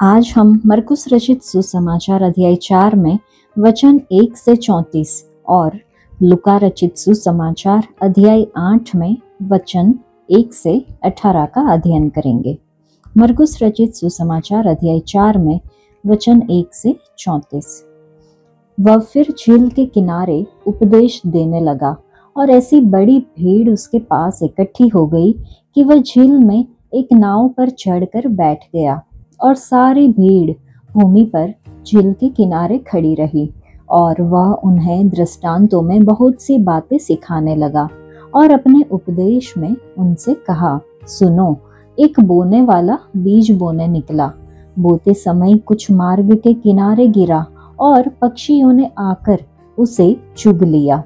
आज हम मरकुस रचित सुसमाचार अध्याय 4 में वचन 1 से 34 और लुका रचित सुसमाचार अध्याय 8 में वचन 1 से 18 का अध्ययन करेंगे। मरकुस रचित सुसमाचार अध्याय 4 में वचन 1 से 34। वह फिर झील के किनारे उपदेश देने लगा और ऐसी बड़ी भीड़ उसके पास इकट्ठी हो गई कि वह झील में एक नाव पर चढ़कर बैठ गया और सारी भीड़ भूमि पर झील के किनारे खड़ी रही और वह उन्हें दृष्टांतों में बहुत सी बातें सिखाने लगा और अपने उपदेश में उनसे कहा, सुनो, एक बोने वाला बीज बोने निकला। बोते समय कुछ मार्ग के किनारे गिरा और पक्षियों ने आकर उसे चुग लिया।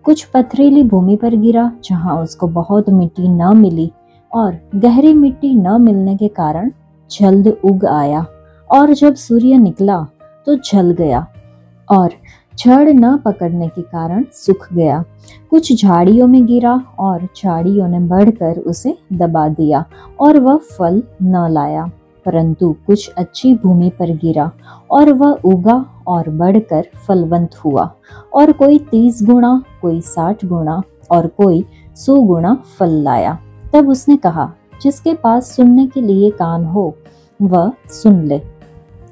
कुछ पथरीली भूमि पर गिरा जहां उसको बहुत मिट्टी न मिली और गहरी मिट्टी न मिलने के कारण जल्द उग आया और जब सूर्य निकला तो जल गया और जड़ न पकड़ने के कारण सूख गया। कुछ झाड़ियों में गिरा और झाड़ियों ने बढ़कर उसे दबा दिया और वह फल न लाया। परंतु कुछ अच्छी भूमि पर गिरा और वह उगा और बढ़कर फलवंत हुआ और कोई 30 गुना, कोई 60 गुना और कोई 100 गुना फल लाया। तब उसने कहा, जिसके पास सुनने के लिए कान हो वह सुन ले।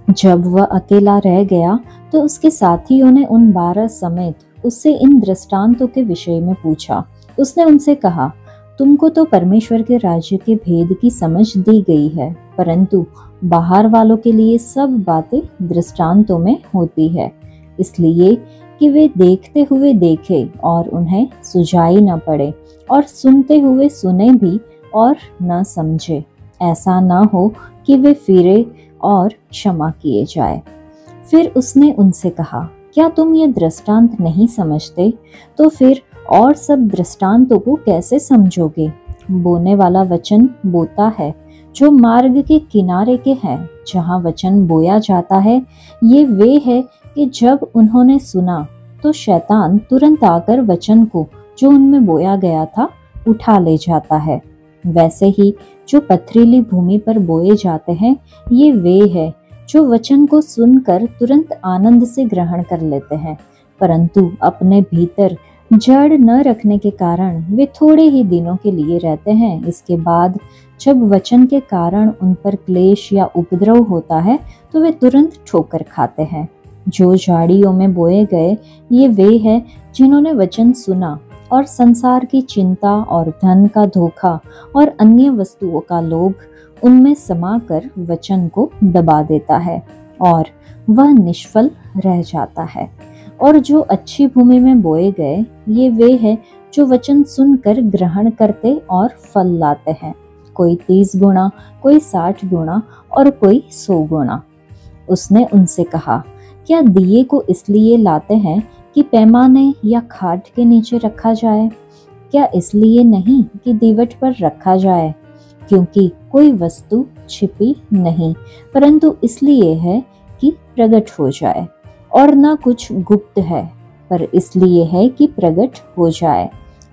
जब वह अकेला रह गया तो उसके साथियों ने उन 12 समेत उससे इन दृष्टांतों के विषय में पूछा। उसने उनसे कहा, तुमको तो परमेश्वर के राज्य के भेद की समझ दी गई है, परंतु बाहर वालों के लिए सब बातें दृष्टांतों में होती है, इसलिए कि वे देखते हुए देखे और उन्हें सुझाई न पड़े और सुनते हुए सुने भी और न समझे, ऐसा न हो कि वे फिरे और क्षमा किए जाए। फिर उसने उनसे कहा, क्या तुम ये दृष्टांत नहीं समझते? तो फिर और सब दृष्टांतों को कैसे समझोगे? बोने वाला वचन बोता है जो मार्ग के किनारे के हैं, जहाँ वचन बोया जाता है। ये वे है कि जब उन्होंने सुना तो शैतान तुरंत आकर वचन को जो उनमें बोया गया था उठा ले जाता है। वैसे ही जो पथरीली भूमि पर बोए जाते हैं, ये वे है जो वचन को सुनकर तुरंत आनंद से ग्रहण कर लेते हैं, परंतु अपने भीतर जड़ न रखने के कारण वे थोड़े ही दिनों के लिए रहते हैं। इसके बाद जब वचन के कारण उन पर क्लेश या उपद्रव होता है तो वे तुरंत ठोकर खाते हैं। जो झाड़ियों में बोए गए, ये वे हैं जिन्होंने वचन सुना और संसार की चिंता और धन का धोखा और अन्य वस्तुओं का लोभ उनमें समाकर वचन को दबा देता है और वह निष्फल रह जाता है। और जो अच्छी भूमि में बोए गए, ये वे हैं जो वचन सुनकर ग्रहण करते और फल लाते हैं, कोई 30 गुना, कोई 60 गुना और कोई 100 गुना। उसने उनसे कहा, क्या दिए को इसलिए लाते हैं कि पैमाने या खाट के नीचे रखा जाए? क्या इसलिए नहीं कि दीवट पर रखा जाए? क्योंकि कोई वस्तु छिपी नहीं, परंतु इसलिए है कि प्रकट हो जाए, और न कुछ गुप्त है, पर इसलिए है कि प्रकट हो जाए।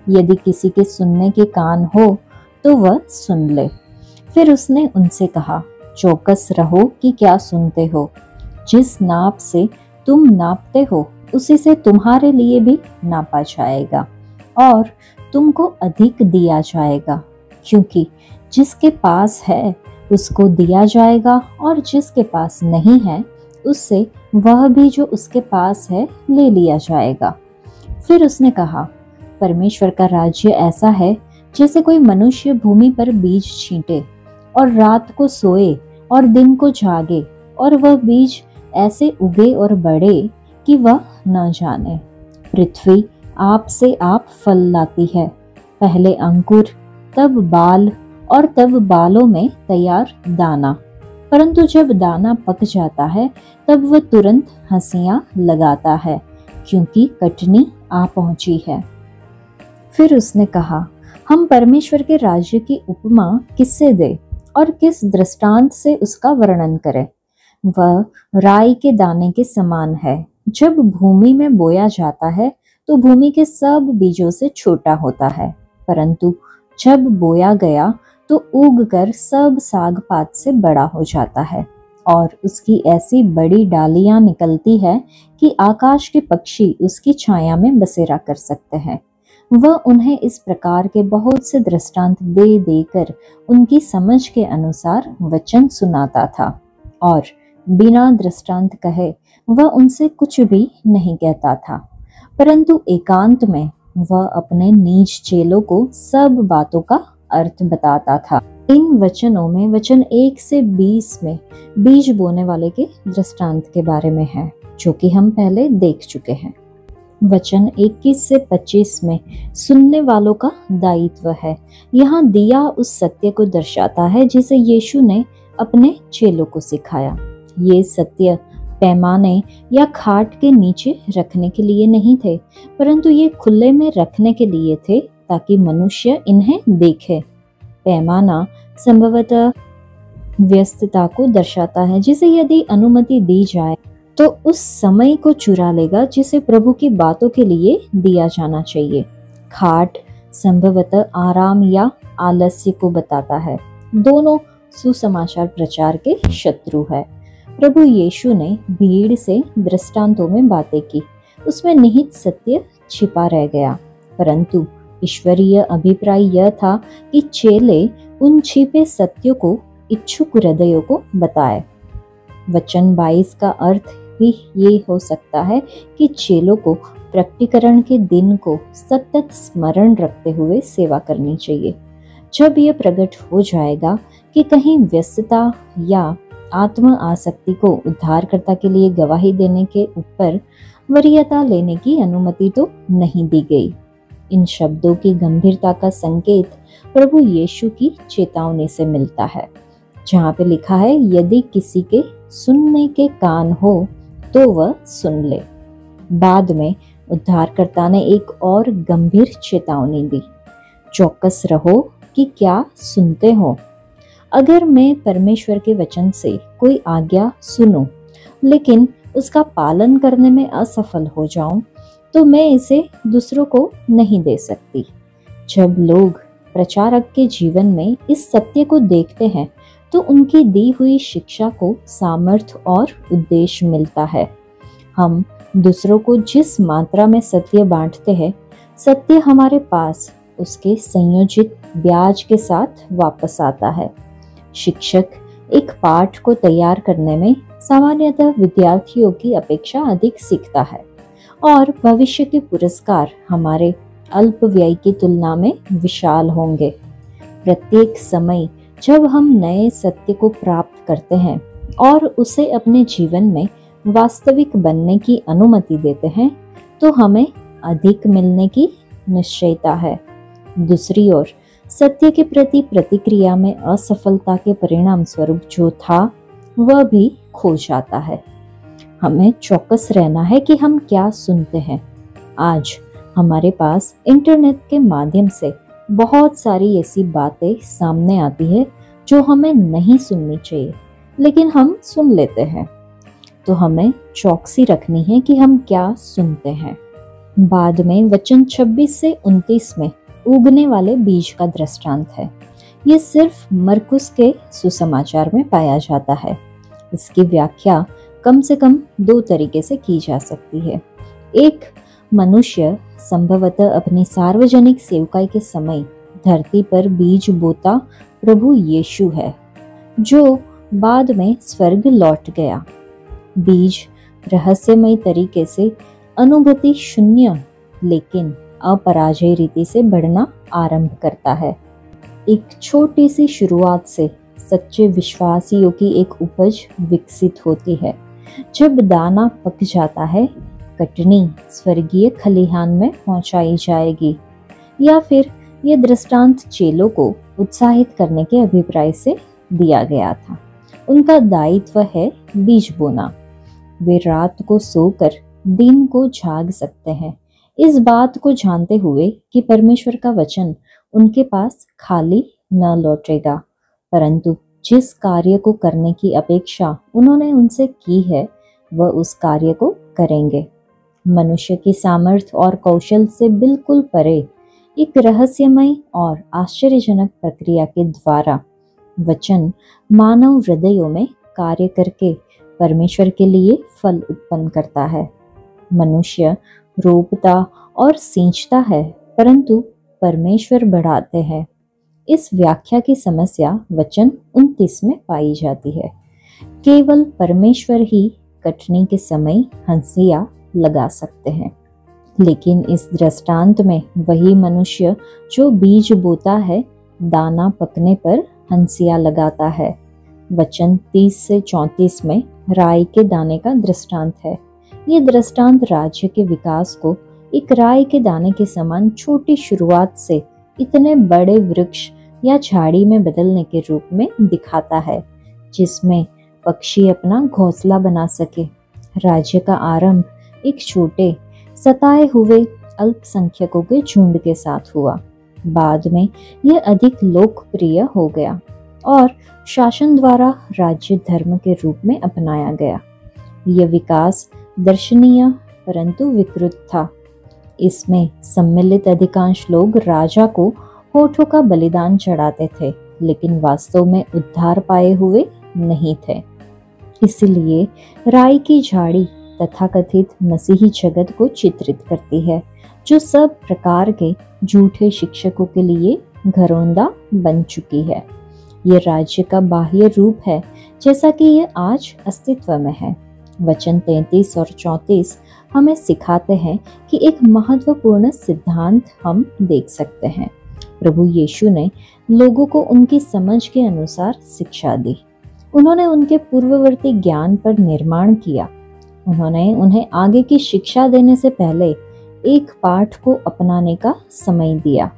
यदि किसी के सुनने के कान हो तो वह सुन ले। फिर उसने उनसे कहा, चौकस रहो कि क्या सुनते हो। जिस नाप से तुम नापते हो उसी से तुम्हारे लिए भी नापा जाएगा और तुमको अधिक दिया जाएगा, क्योंकि जिसके पास है उसको दिया जाएगा और जिसके पास नहीं है उससे वह भी जो उसके पास है ले लिया जाएगा। फिर उसने कहा, परमेश्वर का राज्य ऐसा है जैसे कोई मनुष्य भूमि पर बीज छींटे और रात को सोए और दिन को जागे, और वह बीज ऐसे उगे और बढ़े कि वह न जाने। पृथ्वी आप से आप फल लाती है, पहले अंकुर, तब बाल और तब बालों में तैयार दाना, परंतु जब दाना पक जाता है तब वह तुरंत हंसियां लगाता है, क्योंकि कटनी आ पहुंची है। फिर उसने कहा, हम परमेश्वर के राज्य की उपमा किससे दें और किस दृष्टांत से उसका वर्णन करें? वह राई के दाने के समान है। जब भूमि में बोया जाता है तो भूमि के सब बीजों से छोटा होता है, परंतु जब बोया गया तो उग कर सब साग पात से बड़ा हो जाता है और उसकी ऐसी बड़ी डालियां निकलती है कि आकाश के पक्षी उसकी छाया में बसेरा कर सकते हैं। वह उन्हें इस प्रकार के बहुत से दृष्टांत दे देकर उनकी समझ के अनुसार वचन सुनाता था और बिना दृष्टांत कहे वह उनसे कुछ भी नहीं कहता था, परंतु एकांत में वह अपने नीच चेलों को सब बातों का अर्थ बताता था। इन वचनों में वचन 1 से 20 में बीज बोने वाले के दृष्टांत के बारे में है, जो कि हम पहले देख चुके हैं। वचन 21 से 25 में सुनने वालों का दायित्व है। यहाँ दिया उस सत्य को दर्शाता है जिसे यीशु ने अपने चेलों को सिखाया। ये सत्य पैमाने या खाट के नीचे रखने के लिए नहीं थे, परंतु ये खुले में रखने के लिए थे ताकि मनुष्य इन्हें देखे। पैमाना संभवतः व्यस्तता को दर्शाता है जिसे यदि अनुमति दी जाए तो उस समय को चुरा लेगा जिसे प्रभु की बातों के लिए दिया जाना चाहिए। खाट संभवतः आराम या आलस्य को बताता है। दोनों सुसमाचार प्रचार के शत्रु है। प्रभु यीशु ने भीड़ से दृष्टांतों में बातें की, उसमें निहित सत्य छिपा रह गया, परंतु ईश्वरीय अभिप्राय यह था कि चेले उन छिपे सत्यों को इच्छुक हृदयों को बताए। वचन 22 का अर्थ भी ये हो सकता है कि चेलों को प्रकटीकरण के दिन को सतत स्मरण रखते हुए सेवा करनी चाहिए। जब यह प्रकट हो जाएगा कि कहीं व्यस्तता या आत्म आसक्ति को उद्धारकर्ता के लिए गवाही देने के ऊपर वरीयता लेने की अनुमति तो नहीं दी गई। इन शब्दों की गंभीरता का संकेत प्रभु यीशु की चेतावनी से मिलता है, जहाँ पे लिखा है, यदि किसी के सुनने के कान हो तो वह सुन ले। बाद में उद्धारकर्ता ने एक और गंभीर चेतावनी दी, चौकस रहो कि क्या सुनते हो। अगर मैं परमेश्वर के वचन से कोई आज्ञा सुनूं, लेकिन उसका पालन करने में असफल हो जाऊं, तो मैं इसे दूसरों को नहीं दे सकती। जब लोग प्रचारक के जीवन में इस सत्य को देखते हैं तो उनकी दी हुई शिक्षा को सामर्थ्य और उद्देश्य मिलता है। हम दूसरों को जिस मात्रा में सत्य बांटते हैं, सत्य हमारे पास उसके संयोजित ब्याज के साथ वापस आता है। शिक्षक एक पाठ को तैयार करने में सामान्यतः विद्यार्थियों की अपेक्षा अधिक सीखता है और भविष्य के पुरस्कार हमारे अल्प व्यय की तुलना में विशाल होंगे। प्रत्येक समय जब हम नए सत्य को प्राप्त करते हैं और उसे अपने जीवन में वास्तविक बनने की अनुमति देते हैं, तो हमें अधिक मिलने की निश्चयता है। दूसरी ओर सत्य के प्रति प्रतिक्रिया में असफलता के परिणाम स्वरूप जो था वह भी खो जाता है। हमें चौकस रहना है कि हम क्या सुनते हैं। आज हमारे पास इंटरनेट के माध्यम से बहुत सारी ऐसी बातें सामने आती है जो हमें नहीं सुननी चाहिए, लेकिन हम सुन लेते हैं। तो हमें चौकसी रखनी है कि हम क्या सुनते हैं। बाद में वचन 26 से 29 में उगने वाले बीज का दृष्टांत है। ये सिर्फ मरकुस के सुसमाचार में पाया जाता है। इसकी व्याख्या कम से कम 2 तरीके से की जा सकती है। एक, मनुष्य संभवतः अपनी सार्वजनिक सेवकाई के समय धरती पर बीज बोता प्रभु यीशु है, जो बाद में स्वर्ग लौट गया। बीज रहस्यमय तरीके से अनुभूति शून्य लेकिन अपराजय रीति से बढ़ना आरंभ करता है। एक छोटी सी शुरुआत से सच्चे विश्वासियों की एक उपज विकसित होती है। जब दाना पक जाता है, कटनी स्वर्गीय खलिहान में पहुंचाई जाएगी। या फिर यह दृष्टांत चेलों को उत्साहित करने के अभिप्राय से दिया गया था। उनका दायित्व है बीज बोना। वे रात को सोकर दिन को जाग सकते हैं, इस बात को जानते हुए कि परमेश्वर का वचन उनके पास खाली न लौटेगा, परंतु जिस कार्य को करने की अपेक्षा उन्होंने उनसे की है वह उस कार्य को करेंगे। मनुष्य की सामर्थ्य और कौशल से बिल्कुल परे एक रहस्यमय और आश्चर्यजनक प्रक्रिया के द्वारा वचन मानव हृदयों में कार्य करके परमेश्वर के लिए फल उत्पन्न करता है। मनुष्य रोपता और सींचता है, परंतु परमेश्वर बढ़ाते हैं। इस व्याख्या की समस्या वचन 29 में पाई जाती है। केवल परमेश्वर ही कटनी के समय हंसिया लगा सकते हैं। लेकिन इस दृष्टांत में वही मनुष्य जो बीज बोता है, दाना पकने पर हंसिया लगाता है। वचन 30 से 34 में राई के दाने का दृष्टांत है। ये दृष्टांत राज्य के विकास को एक राई के दाने के समान छोटी शुरुआत से इतने बड़े वृक्ष या झाड़ी में बदलने के रूप में दिखाता है, जिसमें पक्षी अपना घोंसला बना सके। राज्य का आरंभ एक छोटे सताए हुए अल्पसंख्यकों के झुंड के साथ हुआ। बाद में यह अधिक लोकप्रिय हो गया और शासन द्वारा राज्य धर्म के रूप में अपनाया गया। यह विकास दर्शनीय परंतु विकृत था। इसमें सम्मिलित अधिकांश लोग राजा को होठों का बलिदान चढ़ाते थे, लेकिन वास्तव में उद्धार पाए हुए नहीं थे। इसलिए राई की झाड़ी तथाकथित मसीही जगत को चित्रित करती है, जो सब प्रकार के झूठे शिक्षकों के लिए घरौंदा बन चुकी है। यह राज्य का बाह्य रूप है, जैसा कि यह आज अस्तित्व में है। वचन 33 और 34 हमें सिखाते हैं कि एक महत्वपूर्ण सिद्धांत हम देख सकते हैं। प्रभु यीशु ने लोगों को उनकी समझ के अनुसार शिक्षा दी। उन्होंने उनके पूर्ववर्ती ज्ञान पर निर्माण किया। उन्होंने उन्हें आगे की शिक्षा देने से पहले एक पाठ को अपनाने का समय दिया।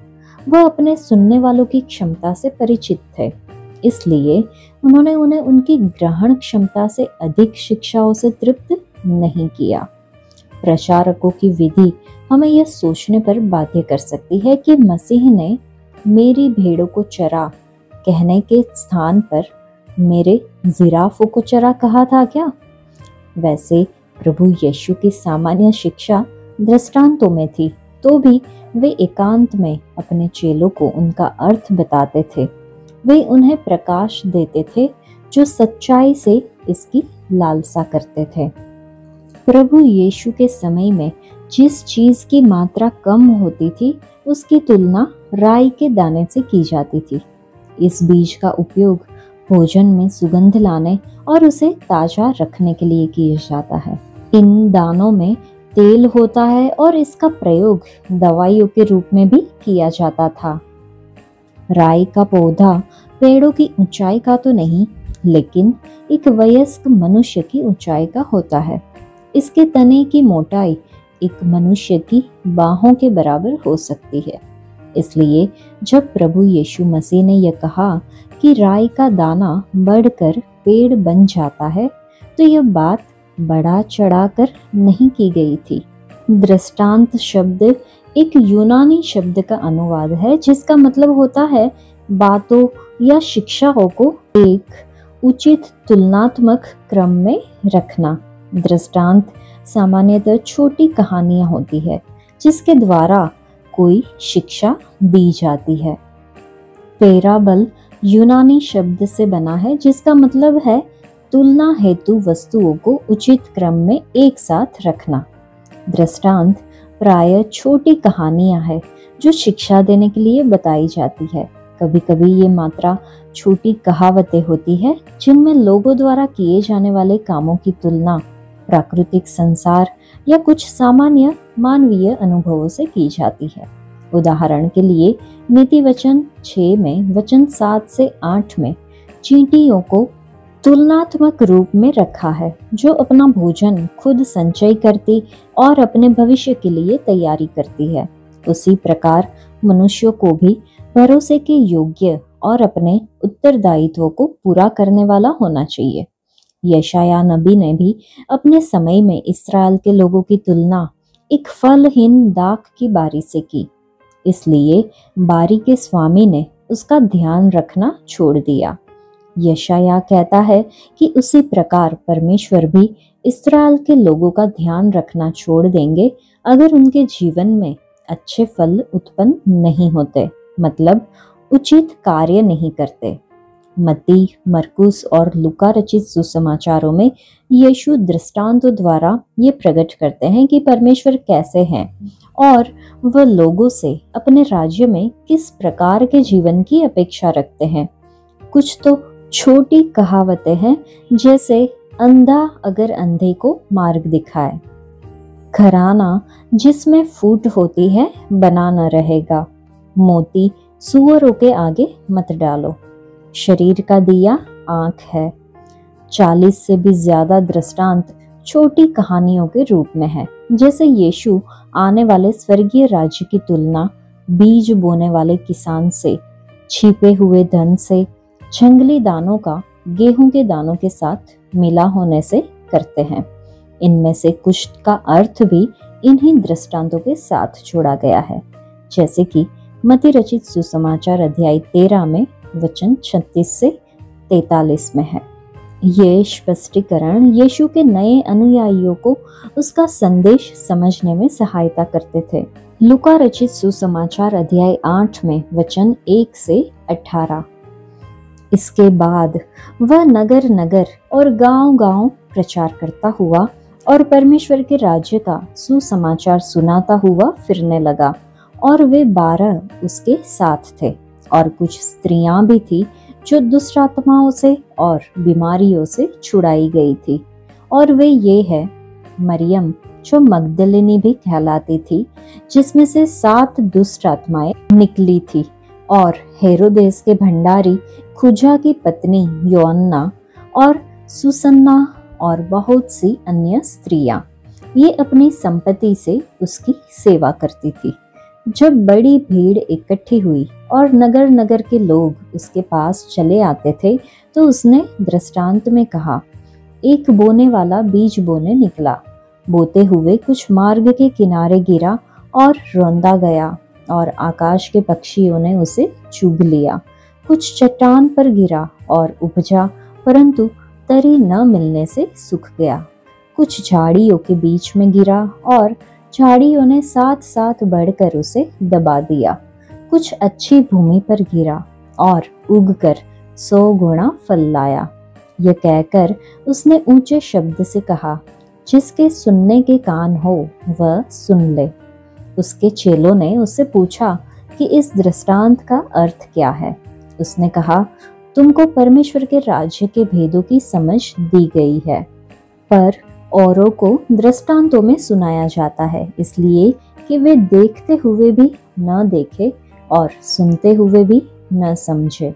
वह अपने सुनने वालों की क्षमता से परिचित थे, इसलिए उन्होंने उन्हें उनकी ग्रहण क्षमता से अधिक शिक्षाओं से तृप्त नहीं किया। प्रचारकों की विधि हमें यह सोचने पर बाध्य कर सकती है कि मसीह ने मेरी भेड़ों को चरा कहने के स्थान पर मेरे जिराफों को चरा कहा था क्या? वैसे प्रभु यीशु की सामान्य शिक्षा दृष्टांतों में थी, तो भी वे एकांत में अपने चेलों को उनका अर्थ बताते थे। वे उन्हें प्रकाश देते थे जो सच्चाई से इसकी लालसा करते थे। प्रभु यीशु के समय में जिस चीज की मात्रा कम होती थी, उसकी तुलना राई के दाने से की जाती थी। इस बीज का उपयोग भोजन में सुगंध लाने और उसे ताजा रखने के लिए किया जाता है। इन दानों में तेल होता है और इसका प्रयोग दवाइयों के रूप में भी किया जाता था। राई का पौधा पेड़ों की ऊंचाई का तो नहीं, लेकिन एक वयस्क मनुष्य की ऊंचाई का होता है। इसके तने की मोटाई एक मनुष्य की बाहों के बराबर हो सकती है। इसलिए जब प्रभु यीशु मसीह ने यह कहा कि राई का दाना बढ़कर पेड़ बन जाता है, तो यह बात बढ़ा चढ़ाकर नहीं की गई थी। दृष्टांत शब्द एक यूनानी शब्द का अनुवाद है, जिसका मतलब होता है बातों या शिक्षाओं को एक उचित तुलनात्मक क्रम में रखना। दृष्टांत सामान्यतः छोटी कहानियां होती है, जिसके द्वारा कोई शिक्षा दी जाती है। पैराबल यूनानी शब्द से बना है, जिसका मतलब है तुलना हेतु वस्तुओं को उचित क्रम में एक साथ रखना। दृष्टांत प्राय छोटी कहानियां हैं जो शिक्षा देने के लिए बताई जाती है। कभी कभी ये मात्रा छोटी कहावतें होती है, जिनमें लोगों द्वारा किए जाने वाले कामों की तुलना प्राकृतिक संसार या कुछ सामान्य मानवीय अनुभवों से की जाती है। उदाहरण के लिए नीति वचन 6 में वचन 7 से 8 में चींटियों को तुलनात्मक रूप में रखा है, जो अपना भोजन खुद संचय करती और अपने भविष्य के लिए तैयारी करती है। उसी प्रकार मनुष्यों को भी भरोसे के योग्य और अपने उत्तरदायित्वों को पूरा करने वाला होना चाहिए। यशाया नबी ने भी अपने समय में इस्राएल के लोगों की तुलना एक फलहीन दाख की बारी से की। इसलिए बारी के स्वामी ने उसका ध्यान रखना छोड़ दिया। यशाया कहता है कि उसी प्रकार परमेश्वर भी इस्राएल के लोगों का ध्यान रखना छोड़ देंगे अगर उनके जीवन में अच्छे फल उत्पन्न नहीं होते, मतलब उचित कार्य नहीं करते। मत्ती, मरकुस और लूका रचित सुसमाचारों में यीशु दृष्टांतों द्वारा ये प्रकट करते हैं कि परमेश्वर कैसे हैं और वह लोगों से अपने राज्य में किस प्रकार के जीवन की अपेक्षा रखते हैं। कुछ तो छोटी कहावतें हैं, जैसे अंधा अगर अंधे को मार्ग दिखाए, घराना जिसमें फूट होती है बना न रहेगा, मोती सूअरों के आगे मत डालो, शरीर का दिया आंख है। 40 से भी ज्यादा दृष्टांत छोटी कहानियों के रूप में है, जैसे यीशु आने वाले स्वर्गीय राज्य की तुलना बीज बोने वाले किसान से, छिपे हुए धन से, जंगली दानों का गेहूं के दानों के साथ मिला होने से करते हैं। इनमें से कुछ का अर्थ भी इन्हीं दृष्टांतों के साथ जोड़ा गया है, जैसे कि मत्ती रचित सुसमाचार अध्याय 13 में वचन 36 से 43 में है। ये स्पष्टीकरण यीशु के नए अनुयायियों को उसका संदेश समझने में सहायता करते थे। लूका रचित सुसमाचार अध्याय 8 में वचन 1 से 18। इसके बाद वह नगर नगर और गांव-गांव प्रचार करता हुआ और परमेश्वर के राज्य का सुसमाचार सुनाता हुआ फिरने लगा, और वे 12 उसके साथ थे। और कुछ स्त्रियां भी थी जो दुष्ट आत्माओं से और बीमारियों से छुड़ाई गई थी, और वे ये है मरियम जो मगदलिनी भी कहलाती थी, जिसमें से 7 दुष्ट आत्माएं निकली थी, और हेरोदेस के भंडारी खुजा की पत्नी योअन्ना और सुसन्ना और बहुत सी अन्य स्त्रियां। ये अपनी संपत्ति से उसकी सेवा करती थी। जब बड़ी भीड़ इकट्ठी हुई और नगर नगर के लोग उसके पास चले आते थे, तो उसने दृष्टांत में कहा, एक बोने वाला बीज बोने निकला, बोते हुए कुछ मार्ग के किनारे गिरा और रौंदा गया, और आकाश के पक्षियों ने उसे चुग लिया। कुछ चट्टान पर गिरा और उपजा, परंतु तरी न मिलने से सूख गया। कुछ झाड़ियों के बीच में गिरा और झाड़ियों ने साथ साथ बढ़कर उसे दबा दिया। कुछ अच्छी भूमि पर गिरा और उगकर 100 गुना फल लाया। यह कहकर उसने ऊंचे शब्द से कहा, जिसके सुनने के कान हो वह सुन ले। उसके चेलों ने उससे पूछा कि इस दृष्टांत का अर्थ क्या है। उसने कहा, तुमको परमेश्वर के राज्य के भेदों की समझ दी गई है, पर औरों को दृष्टांतों में सुनाया जाता है, इसलिए कि वे देखते हुए भी न देखे और सुनते हुए भी न समझे।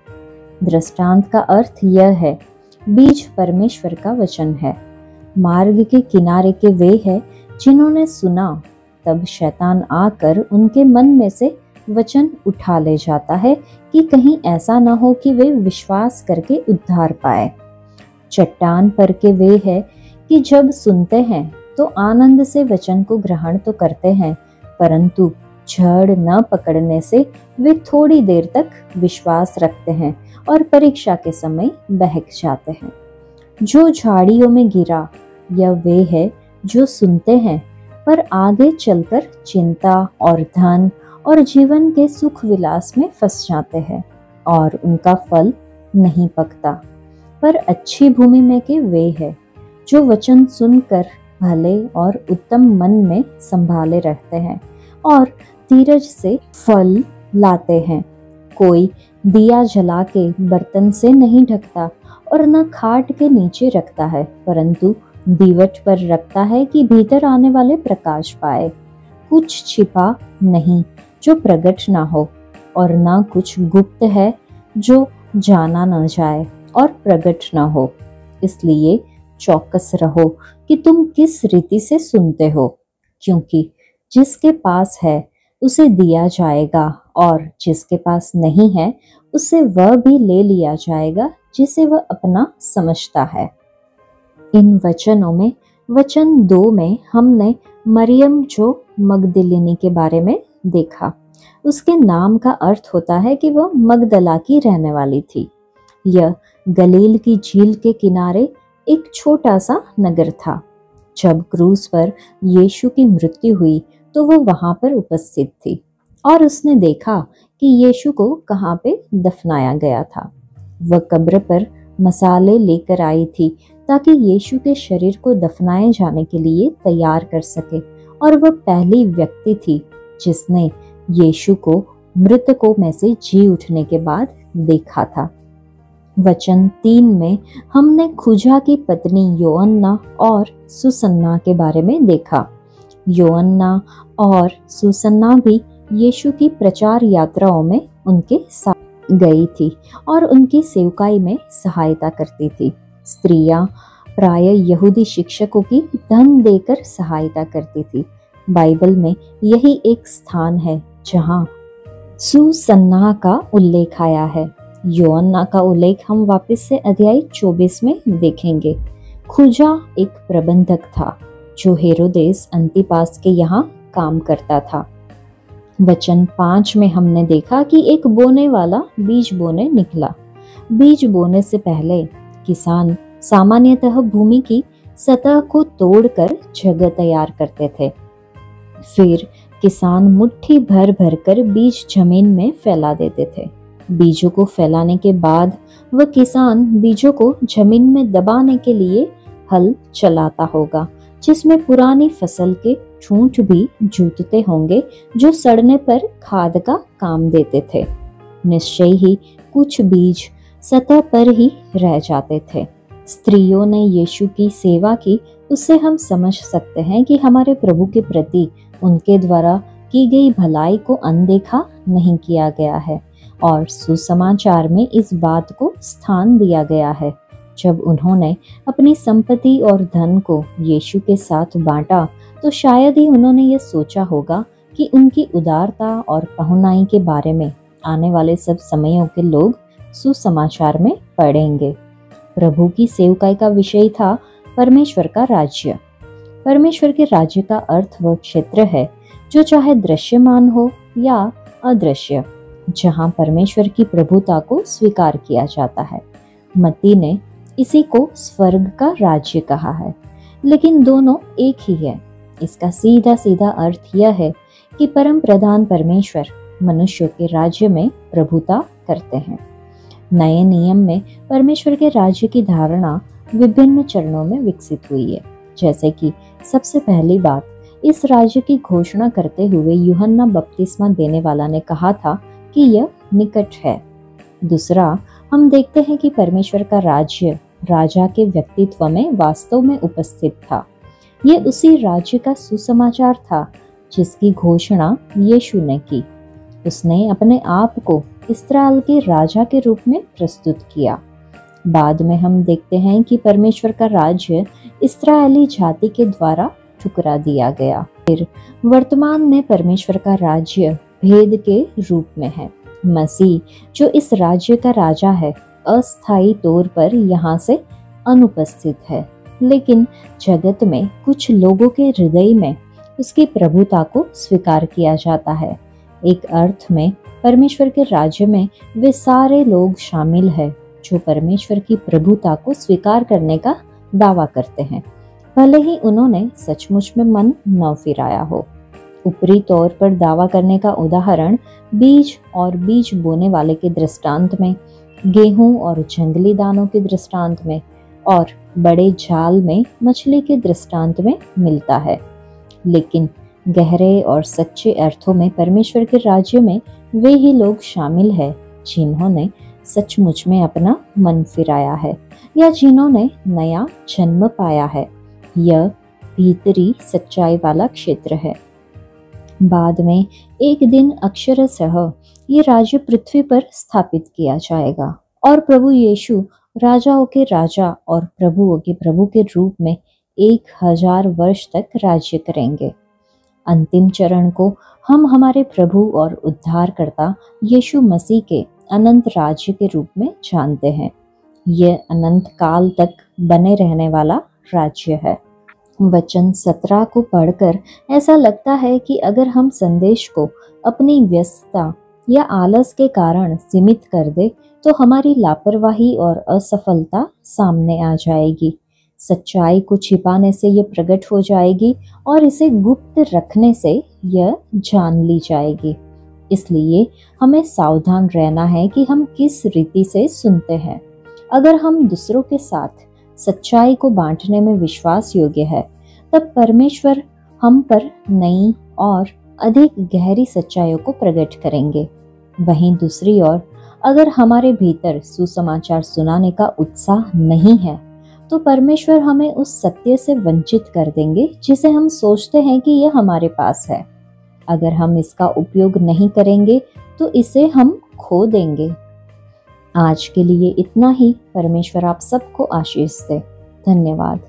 दृष्टांत का अर्थ यह है, बीज परमेश्वर का वचन है। मार्ग के किनारे के वे हैं जिन्होंने सुना, तब शैतान आकर उनके मन में से वचन उठा ले जाता है कि कहीं ऐसा न हो कि वे विश्वास करके उद्धार पाए। चट्टान पर के वे हैं कि जब सुनते हैं तो आनंद से वचन को ग्रहण तो करते हैं, परंतु जड़ न पकड़ने से वे थोड़ी देर तक विश्वास रखते हैं और परीक्षा के समय बहक जाते हैं। जो झाड़ियों में गिरा, यह वे है जो सुनते हैं, पर आगे चलकर चिंता और धन और जीवन के सुख विलास में फंस जाते हैं और उनका फल नहीं पकता। पर अच्छी भूमि में के वे हैं जो वचन सुनकर भले और उत्तम मन में संभाले रहते हैं और धीरज से फल लाते हैं। कोई दिया जला के बर्तन से नहीं ढकता और न खाट के नीचे रखता है, परंतु दीवट पर रखता है कि भीतर आने वाले प्रकाश पाए। कुछ छिपा नहीं जो प्रकट ना हो, और ना कुछ गुप्त है जो जाना न जाए और प्रकट ना हो। इसलिए चौकस रहो कि तुम किस रीति से सुनते हो, क्योंकि जिसके पास है उसे दिया जाएगा, और जिसके पास नहीं है उससे वह भी ले लिया जाएगा जिसे वह अपना समझता है। इन वचनों में वचन 2 में हमने मरियम जो मगदलिनी के बारे में देखा। उसके नाम का अर्थ होता है कि वह मगदला की रहने वाली थी। यह गलील की झील के किनारे एक छोटा सा नगर था। जब क्रूस पर यीशु की मृत्यु हुई तो वह वहां पर उपस्थित थी और उसने देखा कि यीशु को कहाँ पे दफनाया गया था। वह कब्र पर मसाले लेकर आई थी ताकि यीशु के शरीर को दफनाए जाने के लिए तैयार कर सके, और वह पहली व्यक्ति थी जिसने यीशु को मृतकों में से जी उठने के बाद देखा था। वचन 3 में हमने खुजा की पत्नी योअन्ना और सुसन्ना के बारे में देखा। योअन्ना और सुसन्ना भी यीशु की प्रचार यात्राओं में उनके साथ गई थी और उनकी सेवकाई में सहायता करती थी। स्त्रियां प्राय यहूदी शिक्षकों की धन देकर सहायता करती थी। बाइबल में यही एक स्थान है जहां सुसन्ना का उल्लेख आया है। योअन्ना का उल्लेख हम वापस से अध्याय 24 में देखेंगे। खुजा एक प्रबंधक था जो हेरोदेस अंतिपास के यहाँ काम करता था। वचन 5 में हमने देखा कि एक बोने वाला बीज बोने निकला। बीज बोने से पहले किसान सामान्यतः भूमि की सतह को तोड़कर जगह तैयार करते थे। फिर किसान मुट्ठी भर भर कर बीज जमीन में फैला देते थे। बीजों को फैलाने के बाद वह किसान बीजों को जमीन में दबाने के लिए हल चलाता होगा, जिसमें पुरानी फसल के ठूंठ भी जूतते होंगे जो सड़ने पर खाद का काम देते थे। निश्चय ही कुछ बीज सतह पर ही रह जाते थे। स्त्रियों ने यीशु की सेवा की, उससे हम समझ सकते हैं कि हमारे प्रभु के प्रति उनके द्वारा की गई भलाई को अनदेखा नहीं किया गया है, और सुसमाचार में इस बात को स्थान दिया गया है। जब उन्होंने अपनी संपत्ति और धन को यीशु के साथ बांटा तो शायद ही उन्होंने ये सोचा होगा कि उनकी उदारता और पहुनाई के बारे में आने वाले सब समयों के लोग सुसमाचार में पढ़ेंगे। प्रभु की सेवकाई का विषय था परमेश्वर का राज्य। परमेश्वर के राज्य का अर्थ वह क्षेत्र है जो चाहे दृश्यमान हो या अदृश्य, जहां परमेश्वर की प्रभुता को स्वीकार किया जाता है। मत्ती ने इसी को स्वर्ग का राज्य कहा है, लेकिन दोनों एक ही है। इसका सीधा सीधा अर्थ यह है कि परम प्रधान परमेश्वर मनुष्यों के राज्य में प्रभुता करते हैं। नए नियम में परमेश्वर के राज्य की धारणा विभिन्न चरणों में विकसित हुई है। जैसे कि सबसे पहली बात, इस राज्य की घोषणा करते हुए यूहन्ना बपतिस्मा देने वाला ने कहा था कि यह निकट है। दूसरा, हम देखते हैं कि परमेश्वर का राज्य राजा के व्यक्तित्व में वास्तव में उपस्थित था। यह उसी राज्य का सुसमाचार था जिसकी घोषणा यीशु ने की। उसने अपने आप को इस्राएल के राजा के रूप में प्रस्तुत किया। बाद में हम देखते हैं कि परमेश्वर का राज्य इस्राएली जाति के द्वारा ठुकरा दिया गया। फिर वर्तमान में परमेश्वर का राज्य भेद के रूप में है। मसीह जो इस राज्य का राजा है, अस्थायी तौर पर यहाँ से अनुपस्थित है, लेकिन जगत में कुछ लोगों के हृदय में उसकी प्रभुता को स्वीकार किया जाता है। एक अर्थ में परमेश्वर के राज्य में वे सारे लोग शामिल हैं जो परमेश्वर की प्रभुता को स्वीकार करने का दावा करते हैं, भले ही उन्होंने सचमुच में मन न फिराया हो। ऊपरी तौर पर दावा करने का उदाहरण बीज और बीज बोने वाले के दृष्टांत में, गेहूं और जंगली दानों के दृष्टांत में, और बड़े जाल में मछली के दृष्टांत में मिलता है। लेकिन गहरे और सच्चे अर्थों में परमेश्वर के राज्य में वे ही लोग शामिल हैं जिन्होंने सचमुच में अपना मन फिराया है या जिन्होंने नया जन्म पाया है। यह भीतरी सच्चाई वाला क्षेत्र है। बाद में एक दिन अक्षरशः ये राज्य पृथ्वी पर स्थापित किया जाएगा और प्रभु यीशु राजाओं के राजा और प्रभुओं के प्रभु के रूप में 1000 वर्ष तक राज्य करेंगे। अंतिम चरण को हम हमारे प्रभु और उद्धारकर्ता यीशु मसीह के अनंत राज्य के रूप में जानते हैं। यह अनंत काल तक बने रहने वाला राज्य है। वचन 17 को पढ़कर ऐसा लगता है कि अगर हम संदेश को अपनी व्यस्तता या आलस के कारण सीमित कर दे तो हमारी लापरवाही और असफलता सामने आ जाएगी। सच्चाई को छिपाने से यह प्रकट हो जाएगी और इसे गुप्त रखने से यह जान ली जाएगी। इसलिए हमें सावधान रहना है कि हम किस रीति से सुनते हैं। अगर हम दूसरों के साथ सच्चाई को बांटने में विश्वास योग्य है, तब परमेश्वर हम पर नई और अधिक गहरी सच्चाइयों को प्रकट करेंगे। वहीं दूसरी ओर अगर हमारे भीतर सुसमाचार सुनाने का उत्साह नहीं है, तो परमेश्वर हमें उस सत्य से वंचित कर देंगे जिसे हम सोचते हैं कि यह हमारे पास है। अगर हम इसका उपयोग नहीं करेंगे तो इसे हम खो देंगे। आज के लिए इतना ही। परमेश्वर आप सबको आशीष दे। धन्यवाद।